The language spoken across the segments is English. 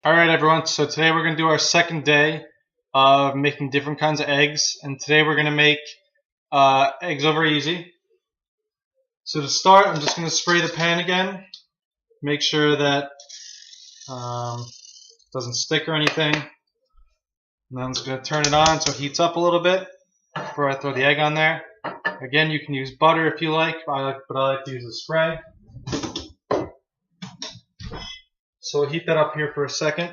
Alright everyone, so today we're going to do our second day of making different kinds of eggs, and today we're going to make eggs over easy. So to start, I'm just going to spray the pan again, make sure that it doesn't stick or anything, and then I'm just going to turn it on so it heats up a little bit before I throw the egg on there. Again, you can use butter if you like, but I like to use a spray. So we'll heat that up here for a second.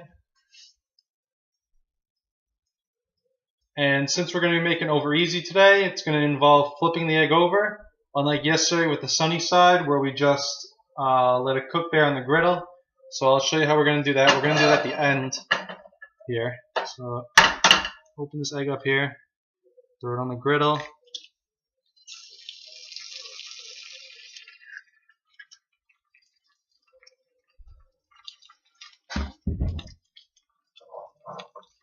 And since we're going to be making over easy today, it's going to involve flipping the egg over, unlike yesterday with the sunny side where we just let it cook there on the griddle. So I'll show you how we're going to do that. We're going to do that at the end here. So open this egg up here, throw it on the griddle.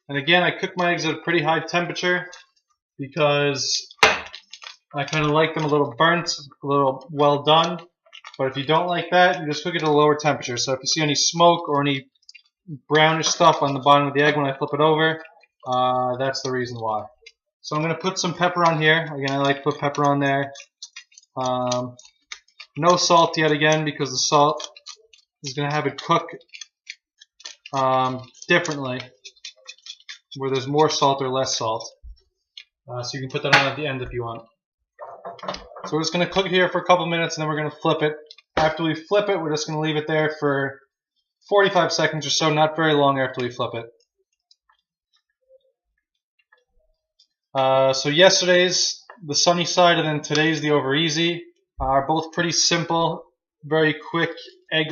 And again, I cook my eggs at a pretty high temperature because I kind of like them a little burnt, a little well done. But if you don't like that, you just cook it at a lower temperature. So if you see any smoke or any brownish stuff on the bottom of the egg when I flip it over, that's the reason why. So I'm going to put some pepper on here. Again, I like to put pepper on there. No salt yet again because the salt is going to have it cook differently, where there's more salt or less salt. So you can put that on at the end if you want. So we're just going to cook it here for a couple minutes and then we're going to flip it. After we flip it, we're just going to leave it there for 45 seconds or so, not very long after we flip it. So yesterday's the sunny side and then today's the over easy are both pretty simple, very quick egg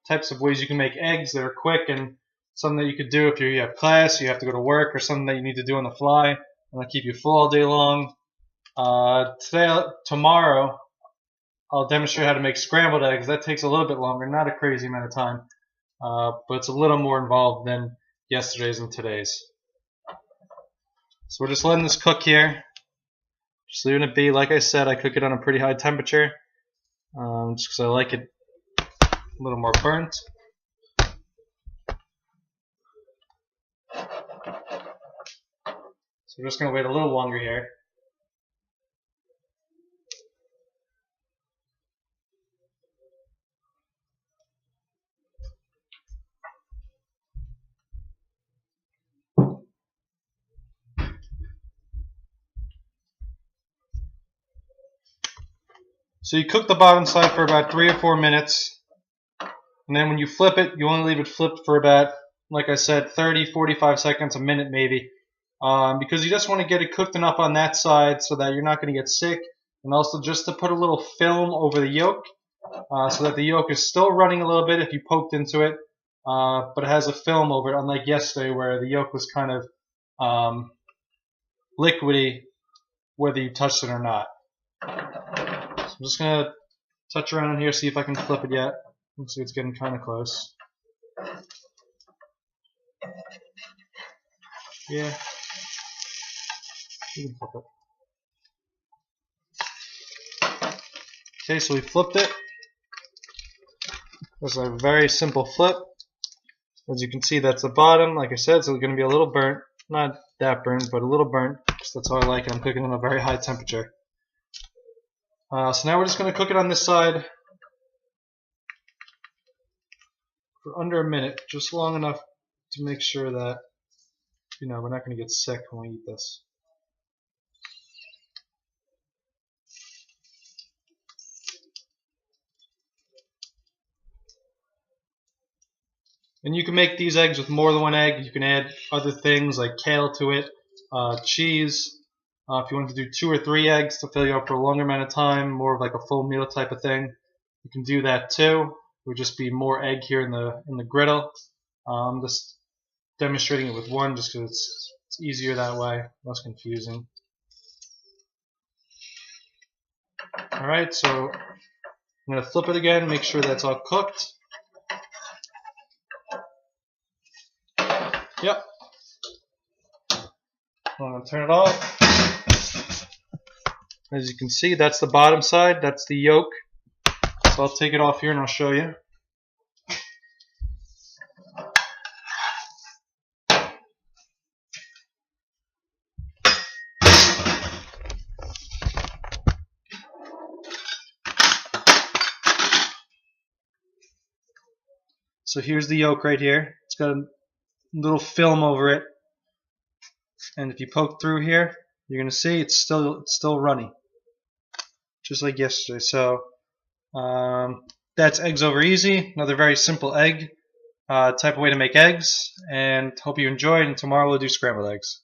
types of ways you can make eggs that are quick and something that you could do if you have class, you have to go to work, or something that you need to do on the fly and it'll keep you full all day long. Tomorrow, I'll demonstrate how to make scrambled eggs. That takes a little bit longer, not a crazy amount of time, but it's a little more involved than yesterday's and today's. So we're just letting this cook here. Just leaving it be. Like I said, I cook it on a pretty high temperature, just because I like it a little more burnt. So we're just going to wait a little longer here. So you cook the bottom side for about 3 or 4 minutes, and then when you flip it, you only leave it flipped for about, like I said, 30, 45 seconds, a minute maybe, because you just want to get it cooked enough on that side so that you're not going to get sick, and also just to put a little film over the yolk so that the yolk is still running a little bit if you poked into it, but it has a film over it, unlike yesterday where the yolk was kind of liquidy whether you touched it or not. I'm just going to touch around here, see if I can flip it yet. Looks like it's getting kind of close. Yeah. You can flip it. Okay, so we flipped it. That's a very simple flip. As you can see, that's the bottom. Like I said, so it's going to be a little burnt. Not that burnt, but a little burnt. That's how I like it. I'm cooking on a very high temperature. So now we're just going to cook it on this side for under a minute, just long enough to make sure that, you know, we're not going to get sick when we eat this. And you can make these eggs with more than one egg. You can add other things like kale to it, cheese. If you want to do 2 or 3 eggs to fill you up for a longer amount of time, more of like a full meal type of thing, you can do that too. It would just be more egg here in the griddle. I'm just demonstrating it with one just because it's easier that way, less confusing. Alright, so I'm going to flip it again, make sure that's all cooked. Yep. I'm going to turn it off. As you can see, that's the bottom side, that's the yolk. So I'll take it off here and I'll show you. So here's the yolk right here. It's got a little film over it, and if you poke through here, you're gonna see it's still runny, just like yesterday. So that's eggs over easy. Another very simple egg type of way to make eggs. And hope you enjoyed. And tomorrow we'll do scrambled eggs.